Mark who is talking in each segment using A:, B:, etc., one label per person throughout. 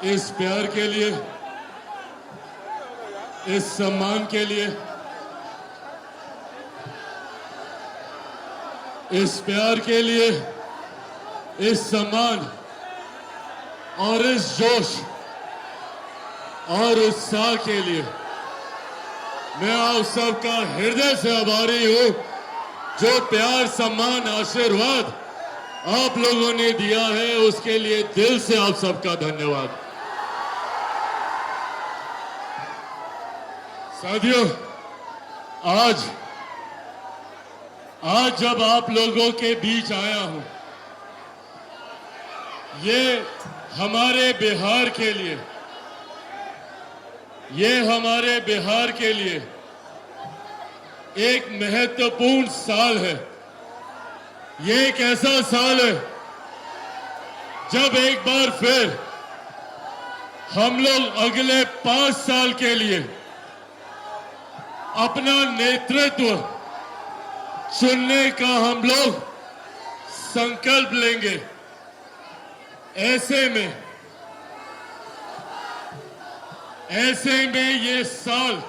A: इस प्यार के लिए, इस सम्मान के लिए, इस प्यार के लिए, इस सम्मान और इस जोश और उत्साह के लिए मैं आप सबका हृदय से आभारी हूं। जो प्यार, सम्मान, आशीर्वाद आप लोगों ने दिया है उसके लिए दिल से आप सबका धन्यवाद। साथियों, आज जब आप लोगों के बीच आया हूं, ये हमारे बिहार के लिए, ये हमारे बिहार के लिए एक महत्वपूर्ण साल है। ये एक ऐसा साल है जब एक बार फिर हम लोग अगले 5 साल के लिए अपना नेतृत्व चुनने का हम लोग संकल्प लेंगे। ऐसे में ये साल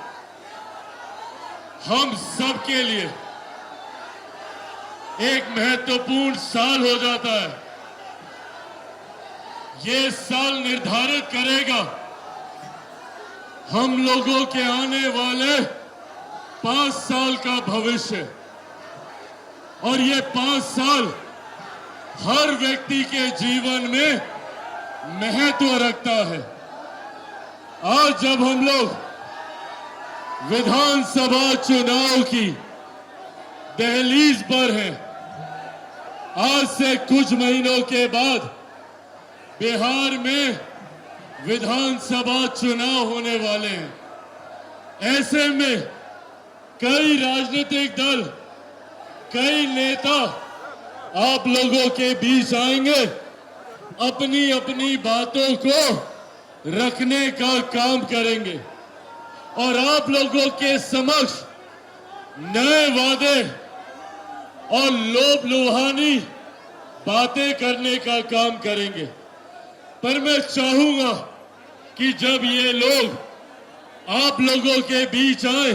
A: हम सब के लिए एक महत्वपूर्ण साल हो जाता है। ये साल निर्धारित करेगा हम लोगों के आने वाले 5 साल का भविष्य, और ये 5 साल हर व्यक्ति के जीवन में महत्व रखता है। आज जब हम लोग विधानसभा चुनाव की दहलीज पर हैं, आज से कुछ महीनों के बाद बिहार में विधानसभा चुनाव होने वाले हैं। ऐसे में कई राजनीतिक दल, कई नेता आप लोगों के बीच आएंगे, अपनी अपनी बातों को रखने का काम करेंगे और आप लोगों के समक्ष नए वादे और लोभ लुभानी बातें करने का काम करेंगे। पर मैं चाहूंगा कि जब ये लोग आप लोगों के बीच आए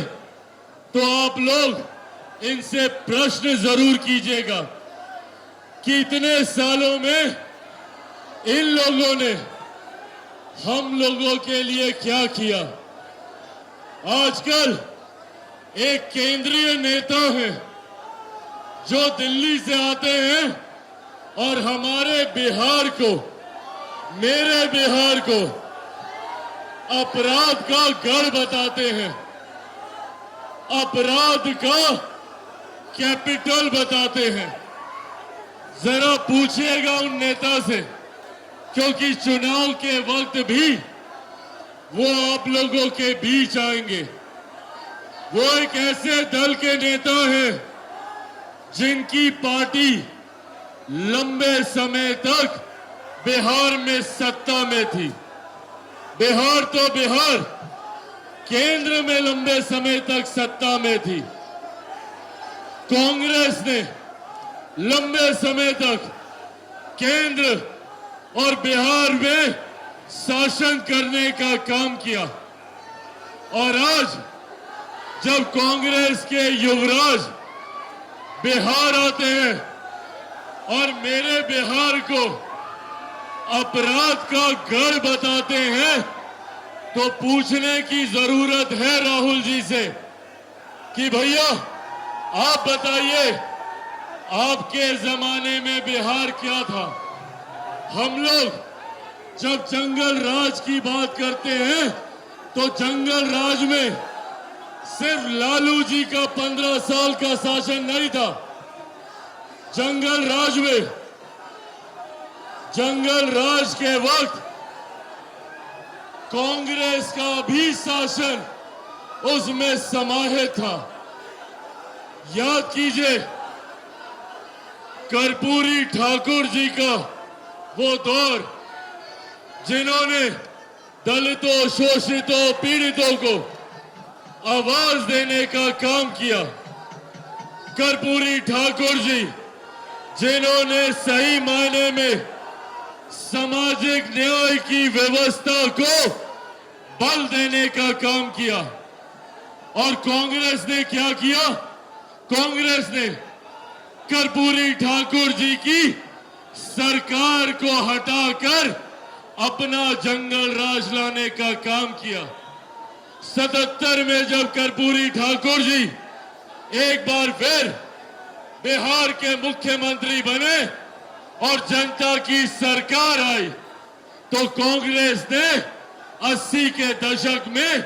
A: तो आप लोग इनसे प्रश्न जरूर कीजिएगा कि इतने सालों में इन लोगों ने हम लोगों के लिए क्या किया। आजकल एक केंद्रीय नेता है जो दिल्ली से आते हैं और हमारे बिहार को, मेरे बिहार को अपराध का गढ़ बताते हैं, अपराध का कैपिटल बताते हैं। जरा पूछिएगा उन नेता से, क्योंकि चुनाव के वक्त भी वो आप लोगों के बीच आएंगे। वो एक ऐसे दल के नेता हैं जिनकी पार्टी लंबे समय तक बिहार में सत्ता में थी। बिहार तो बिहार, केंद्र में लंबे समय तक सत्ता में थी। कांग्रेस ने लंबे समय तक केंद्र और बिहार में शासन करने का काम किया, और आज जब कांग्रेस के युवराज बिहार आते हैं और मेरे बिहार को अपराध का गढ़ बताते हैं, तो पूछने की जरूरत है राहुल जी से कि भैया आप बताइए, आपके जमाने में बिहार क्या था। हम लोग जब जंगल राज की बात करते हैं तो जंगल राज में सिर्फ लालू जी का 15 साल का शासन नहीं था। जंगल राज के वक्त कांग्रेस का भी शासन उसमें समाहित था। याद कीजिए कर्पूरी ठाकुर जी का वो दौर, जिन्होंने दलितों, शोषितों, पीड़ितों को आवाज देने का काम किया। कर्पूरी ठाकुर जी जिन्होंने सही मायने में सामाजिक न्याय की व्यवस्था को बल देने का काम किया। और कांग्रेस ने क्या किया? कांग्रेस ने कर्पूरी ठाकुर जी की सरकार को हटाकर अपना जंगल राज लाने का काम किया। 77 में जब कर्पूरी ठाकुर जी एक बार फिर बिहार के मुख्यमंत्री बने और जनता की सरकार आई, तो कांग्रेस ने 80 के दशक में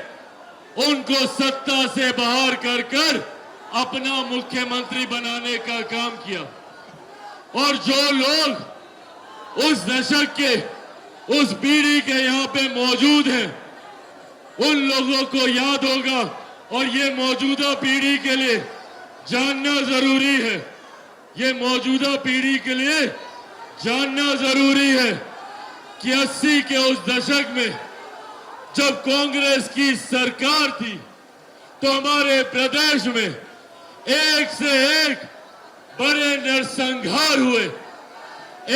A: उनको सत्ता से बाहर कर अपना मुख्यमंत्री बनाने का काम किया। और जो लोग उस दशक के, उस पीढ़ी के यहाँ पे मौजूद हैं, उन लोगों को याद होगा, और ये मौजूदा पीढ़ी के लिए जानना जरूरी है, ये मौजूदा पीढ़ी के लिए जानना जरूरी है कि 80 के उस दशक में जब कांग्रेस की सरकार थी, तो हमारे प्रदेश में एक से एक बड़े नरसंहार हुए।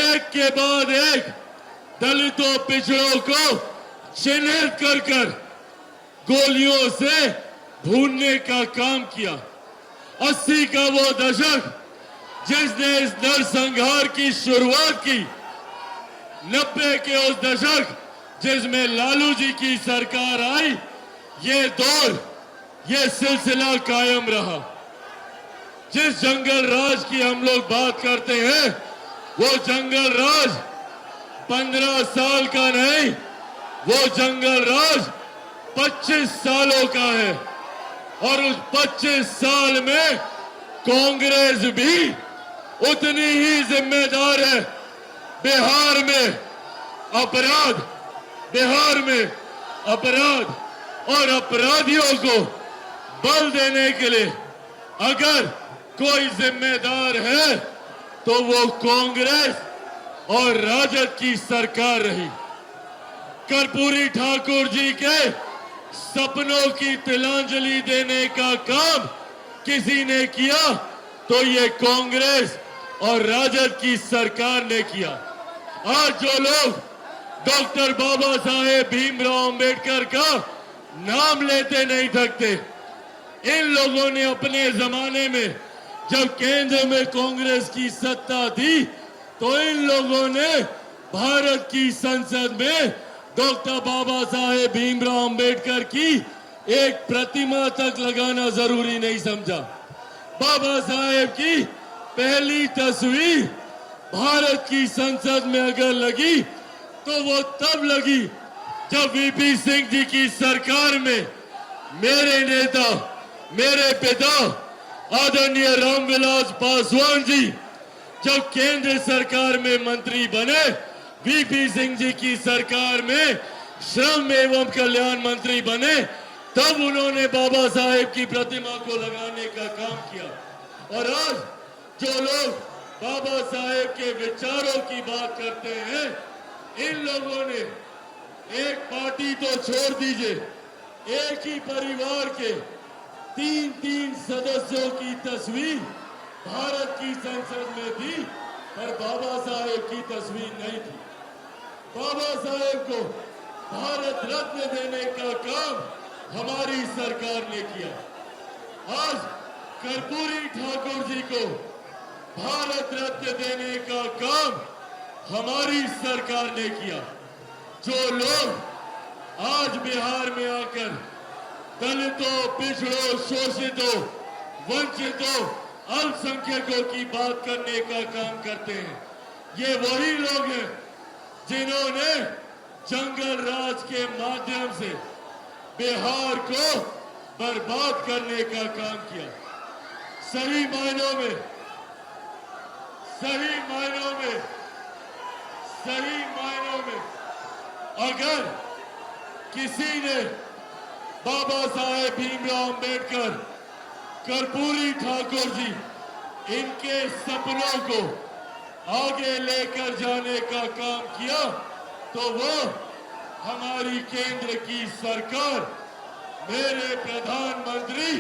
A: एक के बाद एक दलितों, पिछड़ों को चिन्हित कर गोलियों से भूनने का काम किया। 80 का वो दशक जिसने इस नरसंहार की शुरुआत की, 90 के उस दशक जिसमें लालू जी की सरकार आई, ये दौर, ये सिलसिला कायम रहा। जिस जंगल राज की हम लोग बात करते हैं, वो जंगल राज 15 साल का नहीं, वो जंगल राज 25 सालों का है। और उस 25 साल में कांग्रेस भी उतनी ही जिम्मेदार है। बिहार में अपराध, बिहार में अपराध और अपराधियों को बल देने के लिए अगर कोई जिम्मेदार है, तो वो कांग्रेस और राजद की सरकार रही। कर्पूरी ठाकुर जी के सपनों की तिलांजलि देने का काम किसी ने किया, तो ये कांग्रेस और राजद की सरकार ने किया। आज जो लोग डॉक्टर बाबा साहेब भीमराव अंबेडकर का नाम लेते नहीं थकते, इन लोगों ने अपने जमाने में जब केंद्र में कांग्रेस की सत्ता थी, तो इन लोगों ने भारत की संसद में डॉक्टर बाबा साहेब भीमराव अंबेडकर की एक प्रतिमा तक लगाना जरूरी नहीं समझा। बाबा साहेब की पहली तस्वीर भारत की संसद में अगर लगी, तो वो तब लगी जब वीपी सिंह जी की सरकार में मेरे नेता, मेरे पिता आदरणीय रामविलास पासवान जी जब केंद्र सरकार में मंत्री बने, वीपी सिंह जी की सरकार में श्रम एवं कल्याण मंत्री बने, तब उन्होंने बाबा साहेब की प्रतिमा को लगाने का काम किया। और आज जो लोग बाबा साहेब के विचारों की बात करते हैं, इन लोगों ने एक पार्टी तो छोड़ दीजिए, एक ही परिवार के 3-3 सदस्यों की तस्वीर भारत की संसद में थी, पर बाबा साहेब की तस्वीर नहीं थी। बाबा साहेब को भारत रत्न देने का काम हमारी सरकार ने किया। आज कर्पूरी ठाकुर जी को भारत रत्न देने का काम हमारी सरकार ने किया। जो लोग आज बिहार में आकर दलितों, पिछड़ों, शोषितों, वंचितों, अल्पसंख्यकों की बात करने का काम करते हैं, ये वही लोग हैं जिन्होंने जंगल राज के माध्यम से बिहार को बर्बाद करने का काम किया। सही मायनों में, सही मायनों में, सही मायनों में अगर किसी ने बाबा साहेब भीमराव अंबेडकर, कर्पूरी ठाकुर जी, इनके सपनों को आगे लेकर जाने का काम किया, तो वो हमारी केंद्र की सरकार, मेरे प्रधानमंत्री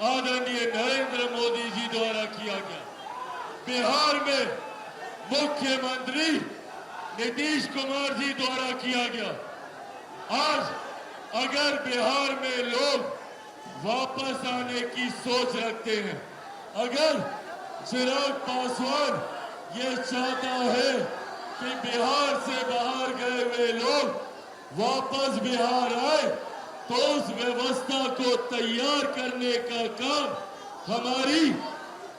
A: आदरणीय नरेंद्र मोदी जी द्वारा किया गया। बिहार में मुख्यमंत्री नीतीश कुमार जी द्वारा किया गया। आज अगर बिहार में लोग वापस आने की सोच रखते हैं, अगर चिराग पासवान ये चाहता है कि बिहार से बाहर गए हुए लोग वापस बिहार आए, तो उस व्यवस्था को तैयार करने का काम हमारी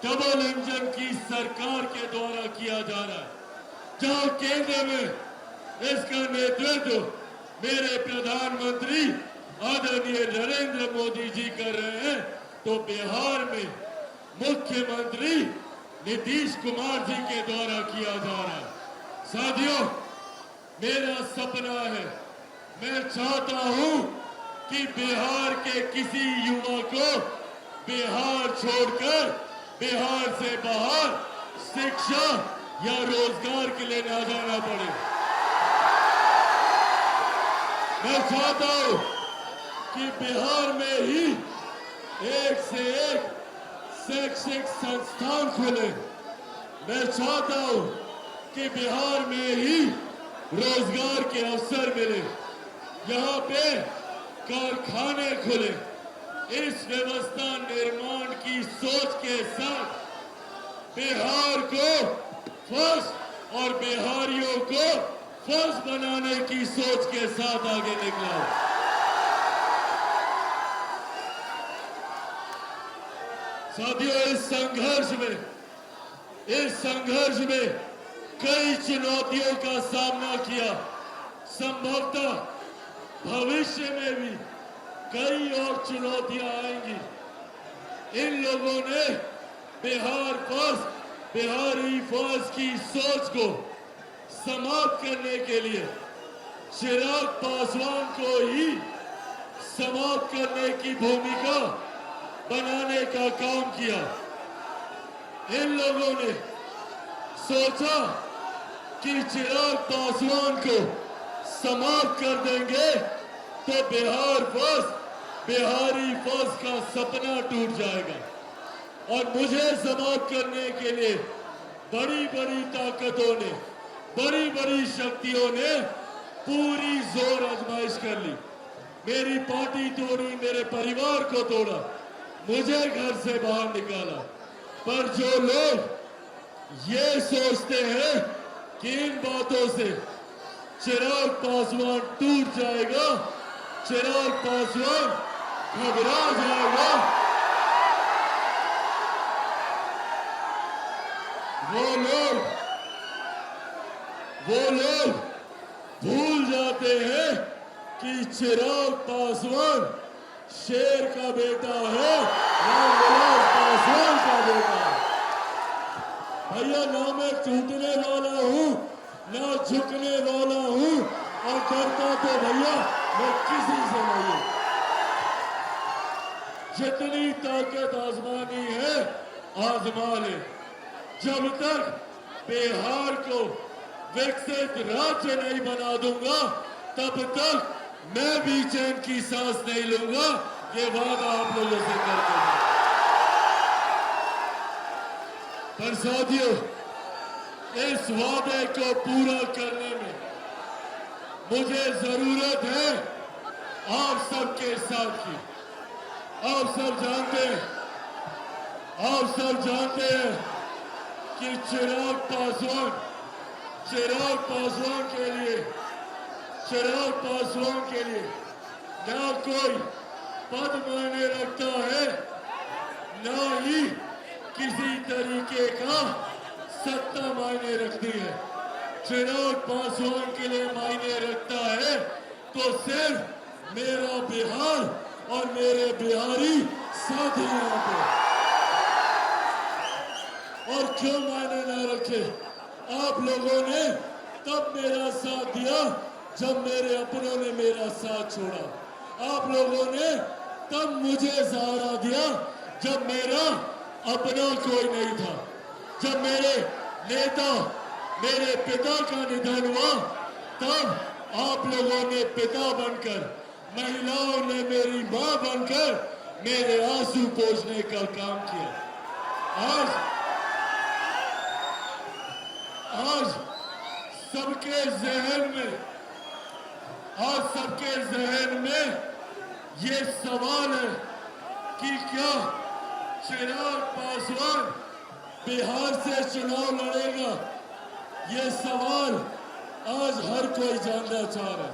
A: डबल इंजन की सरकार के द्वारा किया जा रहा है। जहां केंद्र में इसका नेतृत्व मेरे प्रधानमंत्री आदरणीय नरेंद्र मोदी जी कर रहे हैं, तो बिहार में मुख्यमंत्री नीतीश कुमार जी के द्वारा किया जा रहा है। साथियों, मेरा सपना है, मैं चाहता हूं कि बिहार के किसी युवा को बिहार छोड़कर बिहार से बाहर शिक्षा या रोजगार के लिए ना जाना पड़े। मैं चाहता हूं कि बिहार में ही एक से एक शैक्षिक संस्थान खुले। मैं चाहता हूं कि बिहार में ही रोजगार के अवसर मिले, यहाँ पे कारखाने खुले। इस व्यवस्था निर्माण की सोच के साथ बिहार को फर्स्ट और बिहारियों को फर्स्ट बनाने की सोच के साथ आगे निकला। साथियों, इस संघर्ष में कई चुनौतियों का सामना किया। संभवतः भविष्य में भी कई और चुनौतियां आएंगी। इन लोगों ने बिहार फर्स्ट, बिहारी फर्स्ट की सोच को समाप्त करने के लिए चिराग पासवान को ही समाप्त करने की भूमिका बनाने का काम किया। इन लोगों ने सोचा कि चिराग पासवान को समाप्त कर देंगे तो बिहार फर्स्ट, बिहारी फर्स्ट का सपना टूट जाएगा। और मुझे समाप्त करने के लिए बड़ी बड़ी ताकतों ने, बड़ी बड़ी शक्तियों ने पूरी जोर आजमाइश कर ली। मेरी पार्टी तोड़ी, मेरे परिवार को तोड़ा, मुझे घर से बाहर निकाला। पर जो लोग ये सोचते हैं कि इन बातों से चिराग पासवान टूट जाएगा, चिराग पासवान घबरा जाएगा, वो लोग भूल जाते हैं कि चिराग पासवान शेर का बेटा है, रामविलास पासवान का बेटा है। भैया, ना मैं टूटने वाला हूं, ना झुकने वाला हूं, और डरता तो भैया मैं किसी से नहीं। जितनी ताकत आजमानी है आजमा ले। जब तक बिहार को विकसित राज्य नहीं बना दूंगा, तब तक मैं भी चैन की सांस नहीं लूंगा। ये वादा आप लोगों से करते हैं। पर साथियों, इस वादे को पूरा करने में मुझे जरूरत है आप सबके साथ की। आप सब जानते हैं कि चिराग पासवान के लिए ना कोई पद मायने रखता है, ना ही किसी तरीके का सत्ता मायने रखती है। चिराग पासवान के लिए मायने रखता है तो सिर्फ मेरा बिहार और मेरे बिहारी साथी यहाँ पे। और क्यों मायने ना रखे? आप लोगों ने तब मेरा साथ दिया जब मेरे अपनों ने मेरा साथ छोड़ा। आप लोगों ने तब मुझे सहारा दिया जब मेरा अपना कोई नहीं था। जब मेरे नेता, मेरे पिता का निधन हुआ, तब आप लोगों ने पिता बनकर, महिलाओं ने मेरी मां बनकर मेरे आंसू पोंछने का काम किया। आज सबके जहन में, आज सबके जहन में ये सवाल है कि क्या चिराग पासवान बिहार से चुनाव लड़ेगा। ये सवाल आज हर कोई जानना चाह रहा है।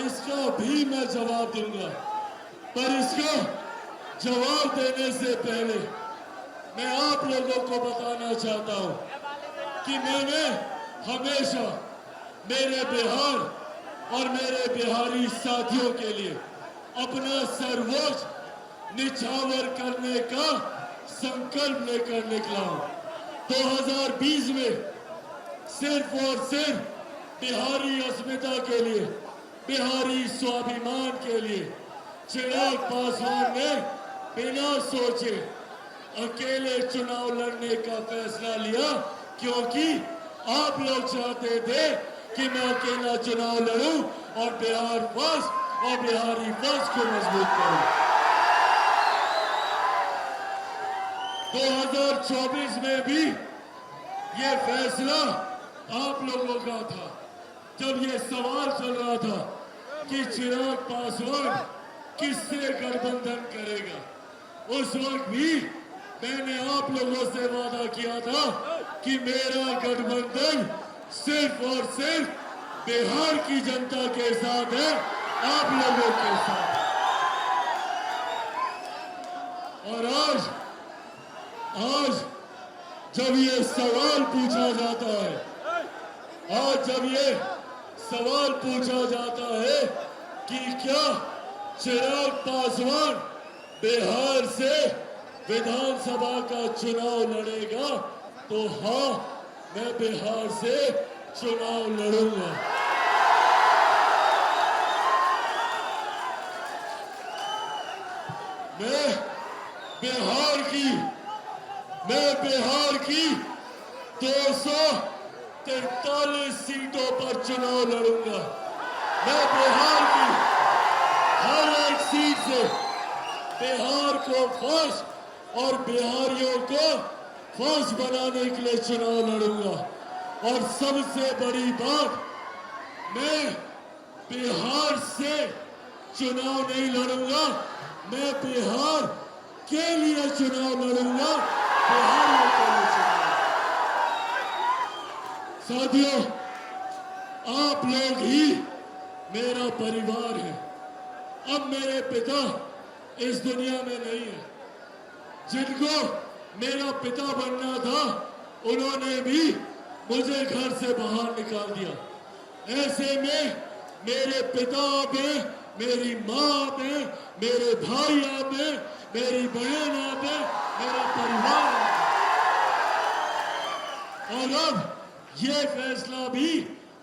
A: इसका भी मैं जवाब दूंगा, पर इसका जवाब देने से पहले मैं आप लोगों को बताना चाहता हूं कि मैंने हमेशा मेरे बिहार और मेरे बिहारी साथियों के लिए अपना सर्वोच्च निछावर करने का संकल्प लेकर निकला हूं। 2020 में सिर्फ और सिर्फ बिहारी अस्मिता के लिए, बिहारी स्वाभिमान के लिए चिराग पासवान ने बिना सोचे अकेले चुनाव लड़ने का फैसला लिया, क्योंकि आप लोग चाहते थे कि मैं अकेला चुनाव लड़ूं और बिहार फर्स्ट और बिहारी फर्स्ट को मजबूत करूं। 2024 में भी ये फैसला आप लोगों का था। जब ये सवाल चल रहा था कि चिराग पासवान किससे गठबंधन करेगा, उस वक्त भी मैंने आप लोगों से वादा किया था कि मेरा गठबंधन सिर्फ और सिर्फ बिहार की जनता के साथ है, आप लोगों के साथ। और आज जब ये सवाल पूछा जाता है, आज जब ये सवाल पूछा जाता है कि क्या चिराग पासवान बिहार से विधानसभा का चुनाव लड़ेगा, तो हाँ, मैं बिहार से चुनाव लड़ूंगा। मैं बिहार की 243 सीटों पर चुनाव लड़ूंगा। मैं बिहार की हर एक सीट से बिहार को फर्स्ट और बिहारियों को फर्स्ट बनाने के लिए चुनाव लड़ूंगा। और सबसे बड़ी बात, मैं बिहार से चुनाव नहीं लड़ूंगा, मैं बिहार के लिए चुनाव लड़ूंगा, बिहारियों के लिए चुनाव। साथियों, आप लोग ही मेरा परिवार है। अब मेरे पिता इस दुनिया में नहीं है। जिनको मेरा पिता बनना था, उन्होंने भी मुझे घर से बाहर निकाल दिया। ऐसे में मेरे पिता आप हैं, मेरी माँ आप हैं, मेरे भाई आप हैं, मेरी बहन आप हैं, मेरा परिवार आप है। और अब ये फैसला भी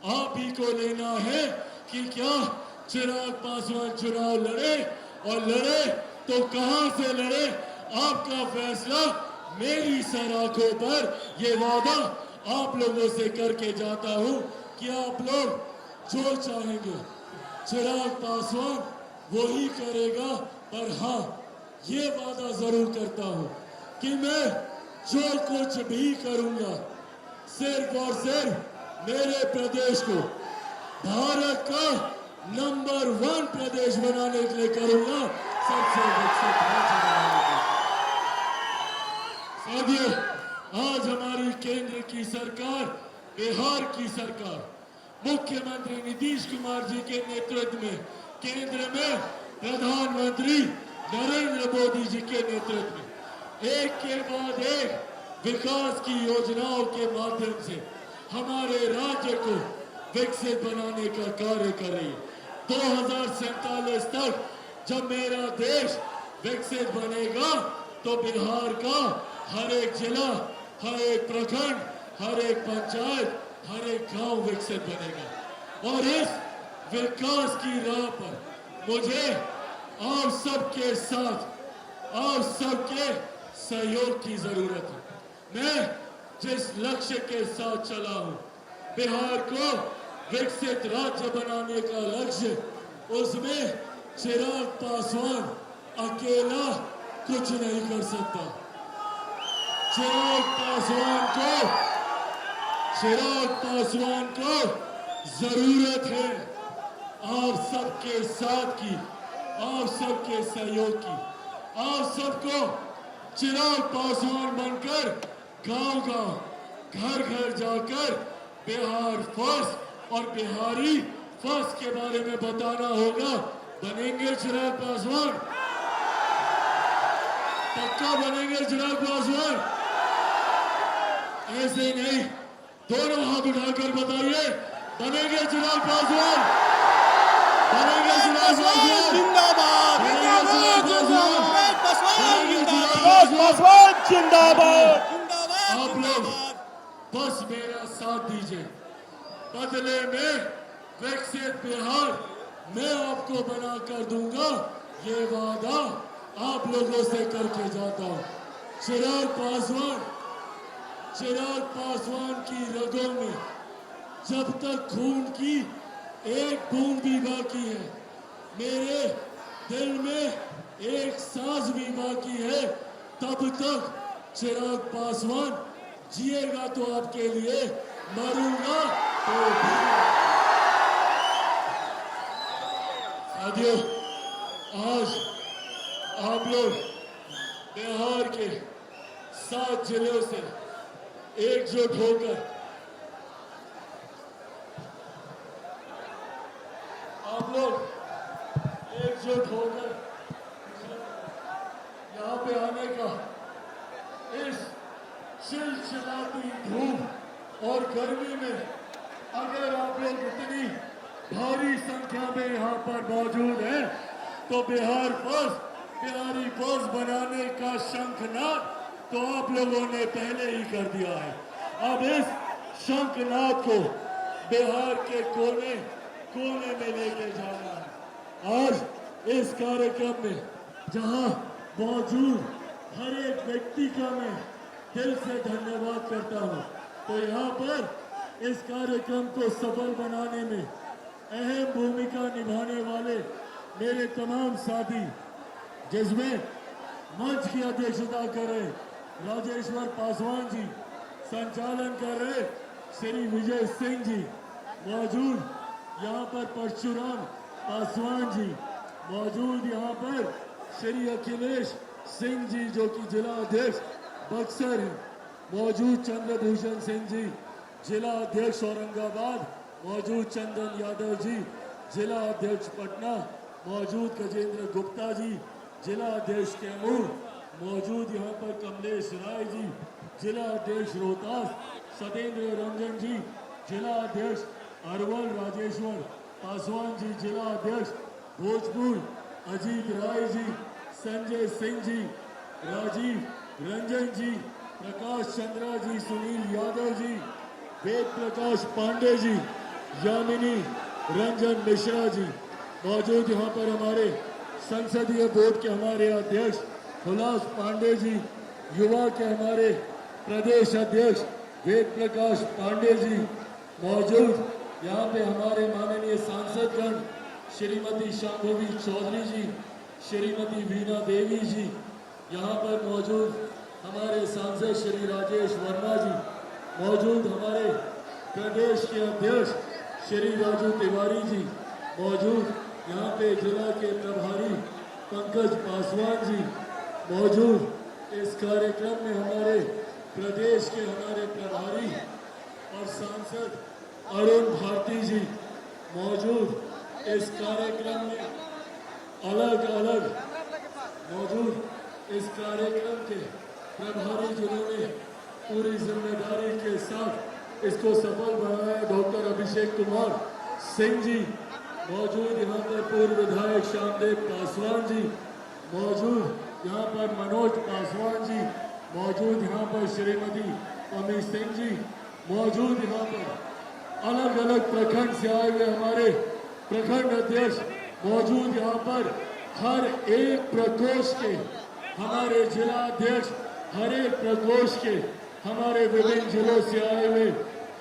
A: आप ही को लेना है कि क्या चिराग पासवान चुनाव लड़े, और लड़े तो कहां से लड़े। आपका फैसला मेरी सराखों पर। ये वादा आप लोगों से करके जाता हूं कि आप लोग जो चाहेंगे चिराग पासवान वही करेगा। पर हाँ, ये वादा जरूर करता हूं कि मैं जो कुछ भी करूंगा, सिर्फ और सिर्फ मेरे प्रदेश को भारत का नंबर 1 प्रदेश बनाने के लिए करूंगा, सबसे विकसित राज्य बनाने के लिए। साथियों, आज हमारी केंद्र की सरकार, बिहार की सरकार, मुख्यमंत्री नीतीश कुमार जी के नेतृत्व में, केंद्र में प्रधानमंत्री नरेंद्र मोदी जी के नेतृत्व में एक के बाद एक विकास की योजनाओं के माध्यम से हमारे राज्य को विकसित बनाने का कार्य कर रही है। 2047 तक जब मेरा देश विकसित बनेगा, तो बिहार का हर एक जिला, हर एक प्रखंड, हर एक पंचायत, हर एक गांव विकसित बनेगा। और इस विकास की राह पर मुझे आप सबके साथ, आप सबके सहयोग की जरूरत है। मैं जिस लक्ष्य के साथ चला हूं, बिहार को विकसित राज्य बनाने का लक्ष्य, उसमें चिराग पासवान अकेला कुछ नहीं कर सकता। चिराग चिराग पासवान को जरूरत है आप सबके साथ की, आप सबके सहयोग की। आप सबको चिराग पासवान बनकर गांव-गांव, घर-घर जाकर बिहार फर्स्ट और बिहारी फर्स्ट के बारे में बताना होगा। बनेंगे चिराग पासवान? पक्का बनेंगे चिराग पासवान? ऐसे नहीं, दोनों हाथ उठाकर बताइए, बनेंगे चिराग पासवान? बनेंगे चिराग पासवान?
B: जिंदाबाद
A: पासवान
B: जिंदाबाद।
A: आप लोग बस मेरा साथ दीजिए, बदले में विकसित बिहार मैं आपको बना कर दूंगा, ये वादा आप लोगों से करके जाता हूं। चिराग पासवान की रगों में जब तक खून की एक बूंद भी बाकी है, मेरे दिल में एक सांस भी बाकी है, तब तक चिराग पासवान जिएगा तो आपके लिए, मरूंगा तो भी। साथियों, आज आप लोग बिहार के 7 जिलों से एकजुट होकर यहाँ पे आने का, इस चिलचिलाती धूप और गर्मी में अगर आप लोग इतनी भारी संख्या में यहाँ पर मौजूद हैं, तो बिहार फर्स्ट, बिहारी फर्स्ट बनाने का शंखनाद तो आप लोगों ने पहले ही कर दिया है। अब इस शंखनाद को बिहार के कोने कोने में लेके जाना है। आज इस कार्यक्रम में जहां मौजूद हर एक व्यक्ति का मैं दिल से धन्यवाद करता हूं, तो यहाँ पर इस कार्यक्रम को सफल बनाने में अहम भूमिका निभाने वाले मेरे तमाम साथी, जिसमें मंच की अध्यक्षता कर रहे राजेश्वर पासवान जी, संचालन कर रहे श्री विजय सिंह जी, मौजूद यहाँ पर परशुराम पासवान जी, मौजूद यहाँ पर श्री अखिलेश सिंह जी जो कि जिला अध्यक्ष बक्सर हैं, मौजूद चंद्रभूषण सिंह जी, जिला अध्यक्ष औरंगाबाद, मौजूद चंदन यादव जी, जिला अध्यक्ष पटना, मौजूद गजेंद्र गुप्ता जी, जिला अध्यक्ष कैमूर, मौजूद यहाँ पर कमलेश राय जी, जिला अध्यक्ष रोहतास, सत्येंद्र रंजन जी, जिला अध्यक्ष अरवल, राजेश्वर पासवान जी, जिला अध्यक्ष भोजपुर, अजीत राय जी, संजय सिंह जी, राजीव रंजन जी, प्रकाश चंद्रा जी, सुनील यादव जी, वेद प्रकाश पांडे जी, यामिनी रंजन मिश्रा जी, मौजूद यहाँ पर हमारे संसदीय बोर्ड के हमारे अध्यक्ष हुलास पांडे जी, युवा के हमारे प्रदेश अध्यक्ष वेद प्रकाश पांडे जी, मौजूद यहाँ पे हमारे माननीय सांसदगण श्रीमती शांभवी चौधरी जी, श्रीमती वीणा देवी जी, यहाँ पर मौजूद हमारे सांसद श्री राजेश वर्मा जी, मौजूद हमारे प्रदेश के अध्यक्ष श्री राजू तिवारी जी, मौजूद यहाँ पे जिला के प्रभारी पंकज पासवान जी, मौजूद इस कार्यक्रम में हमारे प्रदेश के हमारे प्रभारी और सांसद अरुण भारती जी, मौजूद इस कार्यक्रम में अलग अलग मौजूद इस कार्यक्रम के प्रभारी जिन्होंने पूरी जिम्मेदारी के साथ इसको सफल बनाया, डॉक्टर अभिषेक कुमार सिंह जी, मौजूद यहाँ पर पूर्व विधायक श्यामदेव पासवान जी, मौजूद यहाँ पर मनोज पासवान जी, मौजूद यहाँ पर श्रीमती अमित सिंह जी, मौजूद यहाँ पर अलग अलग प्रखंड से आए हुए हमारे प्रखंड अध्यक्ष, मौजूद यहाँ पर हर एक प्रकोष्ठ के हमारे जिला अध्यक्ष, हर एक प्रकोष्ठ के हमारे विभिन्न जिलों से आए हुए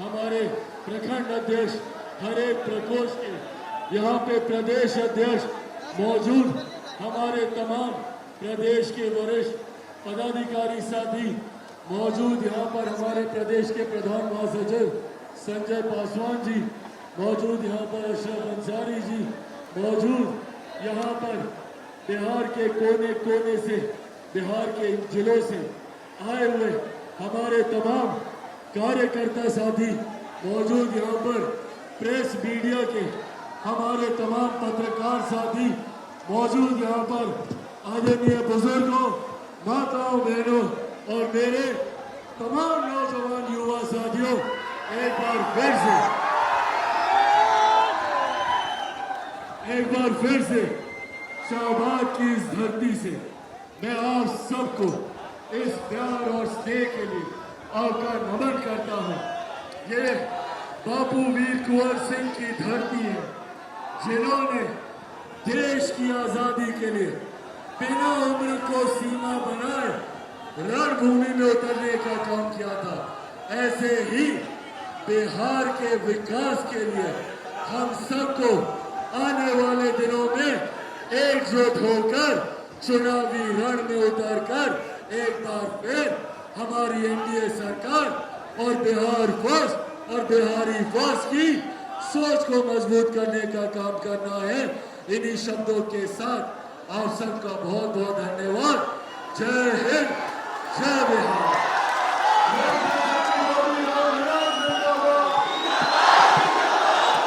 A: हमारे प्रखंड अध्यक्ष, हर एक प्रकोष्ठ के यहाँ पे प्रदेश अध्यक्ष, मौजूद हमारे तमाम प्रदेश के वरिष्ठ पदाधिकारी साथी, मौजूद यहाँ पर हमारे प्रदेश के प्रधान महासचिव
C: संजय पासवान जी मौजूद, यहाँ पर अशरफ अंसारी जी मौजूद, यहाँ पर बिहार के कोने कोने से, बिहार के इन जिलों से आए हुए हमारे तमाम कार्यकर्ता साथी मौजूद, यहाँ पर प्रेस मीडिया के हमारे तमाम पत्रकार साथी मौजूद, यहाँ पर आदरणीय बुजुर्गों, माताओं, बहनों और मेरे तमाम नौजवान युवा साथियों, एक बार फिर से शाहबाद की इस धरती से मैं आप सबको इस प्यार और स्नेह के लिए आपका नमन करता हूँ। ये बापू वीर कुंवर सिंह की धरती है, जिन्होंने देश की आजादी के लिए बिना उम्र को सीमा बनाए रणभूमि में उतरने का काम किया था। ऐसे ही बिहार के विकास के लिए हम सबको आने वाले दिनों में एकजुट होकर चुनावी रण में उतरकर एक बार फिर हमारी एनडीए सरकार और बिहार फर्स्ट और बिहारी फर्स्ट की सोच को मजबूत करने का काम करना है। इन्हीं शब्दों के साथ आप सबका बहुत बहुत धन्यवाद। जय हिंद, जय बिहार।